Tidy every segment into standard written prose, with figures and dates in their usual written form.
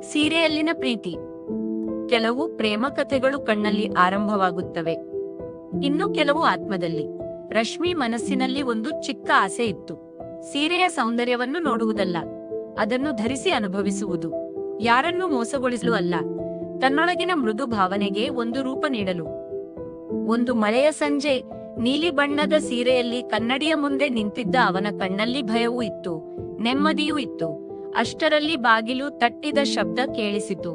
ಸೀರೆಯಲ್ಲಿನ ಪ್ರೀತಿ. ಕೆಲವು ಪ್ರೇಮ ಕಥೆಗಳು ಕಣ್ಣಲ್ಲಿ ಆರಂಭವಾಗುತ್ತವೆ, ಇನ್ನು ಕೆಲವು ಆತ್ಮದಲ್ಲಿ. ರಶ್ಮಿ ಮನಸ್ಸಿನಲ್ಲಿ ಒಂದು ಚಿಕ್ಕ ಆಸೆ ಇತ್ತು. ಸೀರೆಯ ಸೌಂದರ್ಯವನ್ನು ನೋಡುವುದಲ್ಲ, ಅದನ್ನು ಧರಿಸಿ ಅನುಭವಿಸುವುದು. ಯಾರನ್ನೂ ಮೋಸಗೊಳಿಸಲು ಅಲ್ಲ, ತನ್ನೊಳಗಿನ ಮೃದು ಭಾವನೆಗೆ ಒಂದು ರೂಪ ನೀಡಲು. ಒಂದು ಮಳೆಯ ಸಂಜೆ, ನೀಲಿ ಬಣ್ಣದ ಸೀರೆಯಲ್ಲಿ ಕನ್ನಡಿಯ ಮುಂದೆ ನಿಂತಿದ್ದ ಅವನ ಕಣ್ಣಲ್ಲಿ ಭಯವೂ ಇತ್ತು, ನೆಮ್ಮದಿಯೂ ಇತ್ತು. ಅಷ್ಟರಲ್ಲಿ ಬಾಗಿಲು ತಟ್ಟಿದ ಶಬ್ದ ಕೇಳಿಸಿತು.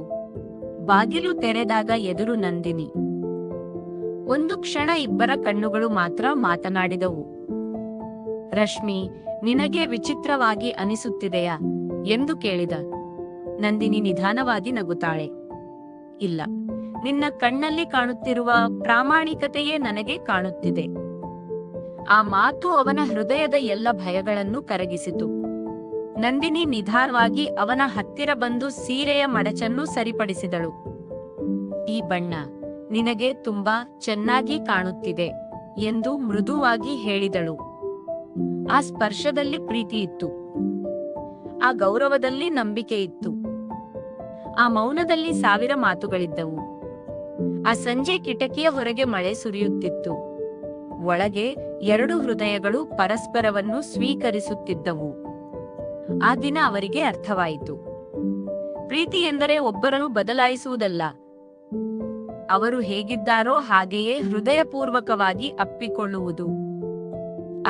ಬಾಗಿಲು ತೆರೆದಾಗ ಎದುರು ನಂದಿನಿ. ಒಂದು ಕ್ಷಣ ಇಬ್ಬರ ಕಣ್ಣುಗಳು ಮಾತ್ರ ಮಾತನಾಡಿದವು. ರಶ್ಮಿ, ನಿನಗೆ ವಿಚಿತ್ರವಾಗಿ ಅನಿಸುತ್ತಿದೆಯಾ ಎಂದು ಕೇಳಿದ. ನಂದಿನಿ ನಿಧಾನವಾಗಿ ನಗುತ್ತಾಳೆ. ಇಲ್ಲ, ನಿನ್ನ ಕಣ್ಣಲ್ಲಿ ಕಾಣುತ್ತಿರುವ ಪ್ರಾಮಾಣಿಕತೆಯೇ ನನಗೆ ಕಾಣುತ್ತಿದೆ. ಆ ಮಾತು ಅವನ ಹೃದಯದ ಎಲ್ಲ ಭಯಗಳನ್ನು ಕರಗಿಸಿತು. ನಂದಿನಿ ನಿಧಾನವಾಗಿ ಅವನ ಹತ್ತಿರ ಬಂದು ಸೀರೆಯ ಮಡಚನ್ನು ಸರಿಪಡಿಸಿದಳು. ಈ ಬಣ್ಣ ನಿನಗೆ ತುಂಬಾ ಚೆನ್ನಾಗಿ ಕಾಣುತ್ತಿದೆ ಎಂದು ಮೃದುವಾಗಿ ಹೇಳಿದಳು. ಆ ಸ್ಪರ್ಶದಲ್ಲಿ ಪ್ರೀತಿ ಇತ್ತು, ಆ ಗೌರವದಲ್ಲಿ ನಂಬಿಕೆ ಇತ್ತು, ಆ ಮೌನದಲ್ಲಿ ಸಾವಿರ ಮಾತುಗಳಿದ್ದವು. ಆ ಸಂಜೆ ಕಿಟಕಿಯ ಹೊರಗೆ ಮಳೆ ಸುರಿಯುತ್ತಿತ್ತು. ಒಳಗೆ ಎರಡು ಹೃದಯಗಳು ಪರಸ್ಪರವನ್ನು ಸ್ವೀಕರಿಸುತ್ತಿದ್ದವು. ಆ ದಿನ ಅವರಿಗೆ ಅರ್ಥವಾಯಿತು. ಪ್ರೀತಿ ಎಂದರೆ ಒಬ್ಬರನ್ನು ಬದಲಾಯಿಸುವುದಲ್ಲ, ಅವರು ಹೇಗಿದ್ದಾರೋ ಹಾಗೆಯೇ ಹೃದಯಪೂರ್ವಕವಾಗಿ ಅಪ್ಪಿಕೊಳ್ಳುವುದು.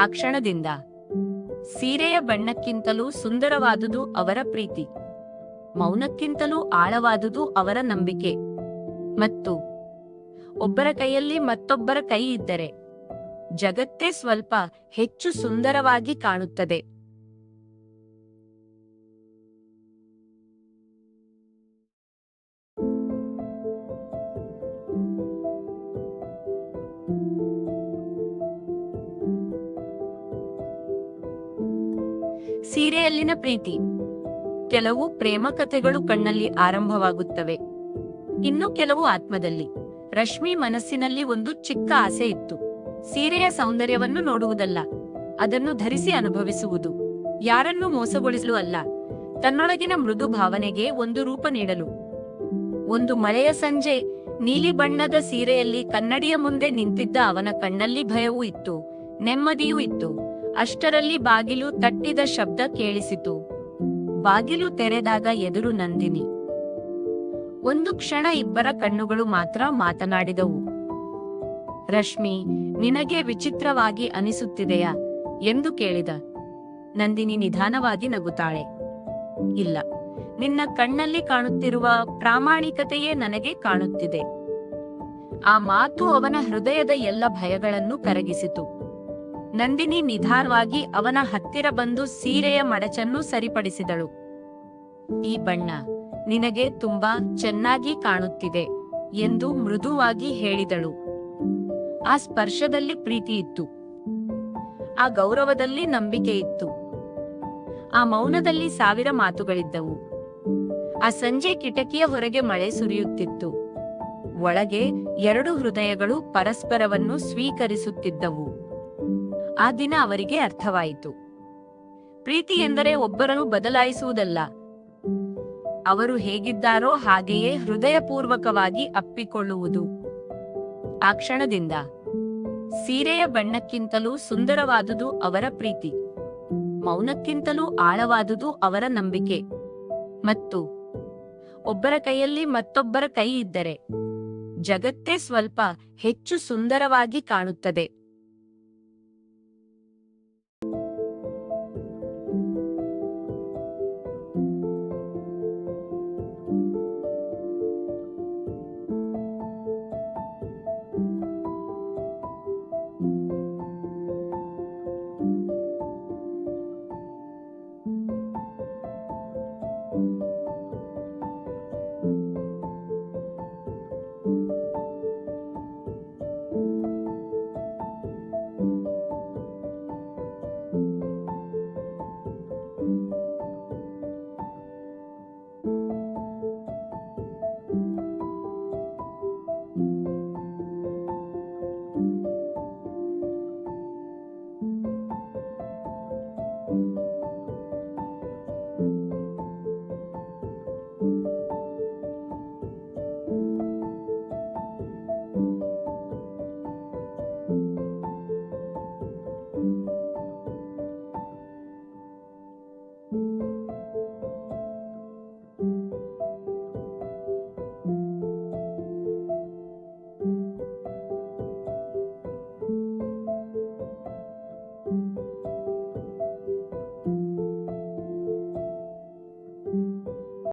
ಆ ಕ್ಷಣದಿಂದ ಸೀರೆಯ ಬಣ್ಣಕ್ಕಿಂತಲೂ ಸುಂದರವಾದುದು ಅವರ ಪ್ರೀತಿ, ಮೌನಕ್ಕಿಂತಲೂ ಆಳವಾದುದು ಅವರ ನಂಬಿಕೆ. ಮತ್ತು ಒಬ್ಬರ ಕೈಯಲ್ಲಿ ಮತ್ತೊಬ್ಬರ ಕೈ ಇದ್ದರೆ ಜಗತ್ತೇ ಸ್ವಲ್ಪ ಹೆಚ್ಚು ಸುಂದರವಾಗಿ ಕಾಣುತ್ತದೆ. ಸೀರೆಯಲ್ಲಿನ ಪ್ರೀತಿ. ಕೆಲವು ಪ್ರೇಮ ಕಥೆಗಳು ಕಣ್ಣಲ್ಲಿ ಆರಂಭವಾಗುತ್ತವೆ, ಇನ್ನು ಕೆಲವು ಆತ್ಮದಲ್ಲಿ. ರಶ್ಮಿ ಮನಸ್ಸಿನಲ್ಲಿ ಒಂದು ಚಿಕ್ಕ ಆಸೆ ಇತ್ತು. ಸೀರೆಯ ಸೌಂದರ್ಯವನ್ನು ನೋಡುವುದಲ್ಲ, ಅದನ್ನು ಧರಿಸಿ ಅನುಭವಿಸುವುದು. ಯಾರನ್ನೂ ಮೋಸಗೊಳಿಸಲು ಅಲ್ಲ, ತನ್ನೊಳಗಿನ ಮೃದು ಭಾವನೆಗೆ ಒಂದು ರೂಪ ನೀಡಲು. ಒಂದು ಮಳೆಯ ಸಂಜೆ, ನೀಲಿ ಬಣ್ಣದ ಸೀರೆಯಲ್ಲಿ ಕನ್ನಡಿಯ ಮುಂದೆ ನಿಂತಿದ್ದ ಅವನ ಕಣ್ಣಲ್ಲಿ ಭಯವೂ ಇತ್ತು, ನೆಮ್ಮದಿಯೂ ಇತ್ತು. ಅಷ್ಟರಲ್ಲಿ ಬಾಗಿಲು ತಟ್ಟಿದ ಶಬ್ದ ಕೇಳಿಸಿತು. ಬಾಗಿಲು ತೆರೆದಾಗ ಎದುರು ನಂದಿನಿ. ಒಂದು ಕ್ಷಣ ಇಬ್ಬರ ಕಣ್ಣುಗಳು ಮಾತ್ರ ಮಾತನಾಡಿದವು. ರಶ್ಮಿ, ನಿನಗೆ ವಿಚಿತ್ರವಾಗಿ ಅನಿಸುತ್ತಿದೆಯಾ ಎಂದು ಕೇಳಿದ. ನಂದಿನಿ ನಿಧಾನವಾಗಿ ನಗುತ್ತಾಳೆ. ಇಲ್ಲ, ನಿನ್ನ ಕಣ್ಣಲ್ಲಿ ಕಾಣುತ್ತಿರುವ ಪ್ರಾಮಾಣಿಕತೆಯೇ ನನಗೆ ಕಾಣುತ್ತಿದೆ. ಆ ಮಾತು ಅವನ ಹೃದಯದ ಎಲ್ಲ ಭಯಗಳನ್ನು ಕರಗಿಸಿತು. ನಂದಿನಿ ನಿಧಾನವಾಗಿ ಅವನ ಹತ್ತಿರ ಬಂದು ಸೀರೆಯ ಮಡಚನ್ನು ಸರಿಪಡಿಸಿದಳು. ಈ ಬಣ್ಣ ನಿನಗೆ ತುಂಬಾ ಚೆನ್ನಾಗಿ ಕಾಣುತ್ತಿದೆ ಎಂದು ಮೃದುವಾಗಿ ಹೇಳಿದಳು. ಆ ಸ್ಪರ್ಶದಲ್ಲಿ ಪ್ರೀತಿ ಇತ್ತು, ಆ ಗೌರವದಲ್ಲಿ ನಂಬಿಕೆ ಇತ್ತು, ಆ ಮೌನದಲ್ಲಿ ಸಾವಿರ ಮಾತುಗಳಿದ್ದವು. ಆ ಸಂಜೆ ಕಿಟಕಿಯ ಹೊರಗೆ ಮಳೆ ಸುರಿಯುತ್ತಿತ್ತು. ಒಳಗೆ ಎರಡು ಹೃದಯಗಳು ಪರಸ್ಪರವನ್ನು ಸ್ವೀಕರಿಸುತ್ತಿದ್ದವು. ಆ ದಿನ ಅವರಿಗೆ ಅರ್ಥವಾಯಿತು. ಪ್ರೀತಿ ಎಂದರೆ ಒಬ್ಬರನ್ನು ಬದಲಾಯಿಸುವುದಲ್ಲ, ಅವರು ಹೇಗಿದ್ದಾರೋ ಹಾಗೆಯೇ ಹೃದಯಪೂರ್ವಕವಾಗಿ ಅಪ್ಪಿಕೊಳ್ಳುವುದು. ಆ ಕ್ಷಣದಿಂದ ಸೀರೆಯ ಬಣ್ಣಕ್ಕಿಂತಲೂ ಸುಂದರವಾದುದು ಅವರ ಪ್ರೀತಿ, ಮೌನಕ್ಕಿಂತಲೂ ಆಳವಾದುದು ಅವರ ನಂಬಿಕೆ. ಮತ್ತು ಒಬ್ಬರ ಕೈಯಲ್ಲಿ ಮತ್ತೊಬ್ಬರ ಕೈ ಇದ್ದರೆ ಜಗತ್ತೇ ಸ್ವಲ್ಪ ಹೆಚ್ಚು ಸುಂದರವಾಗಿ ಕಾಣುತ್ತದೆ.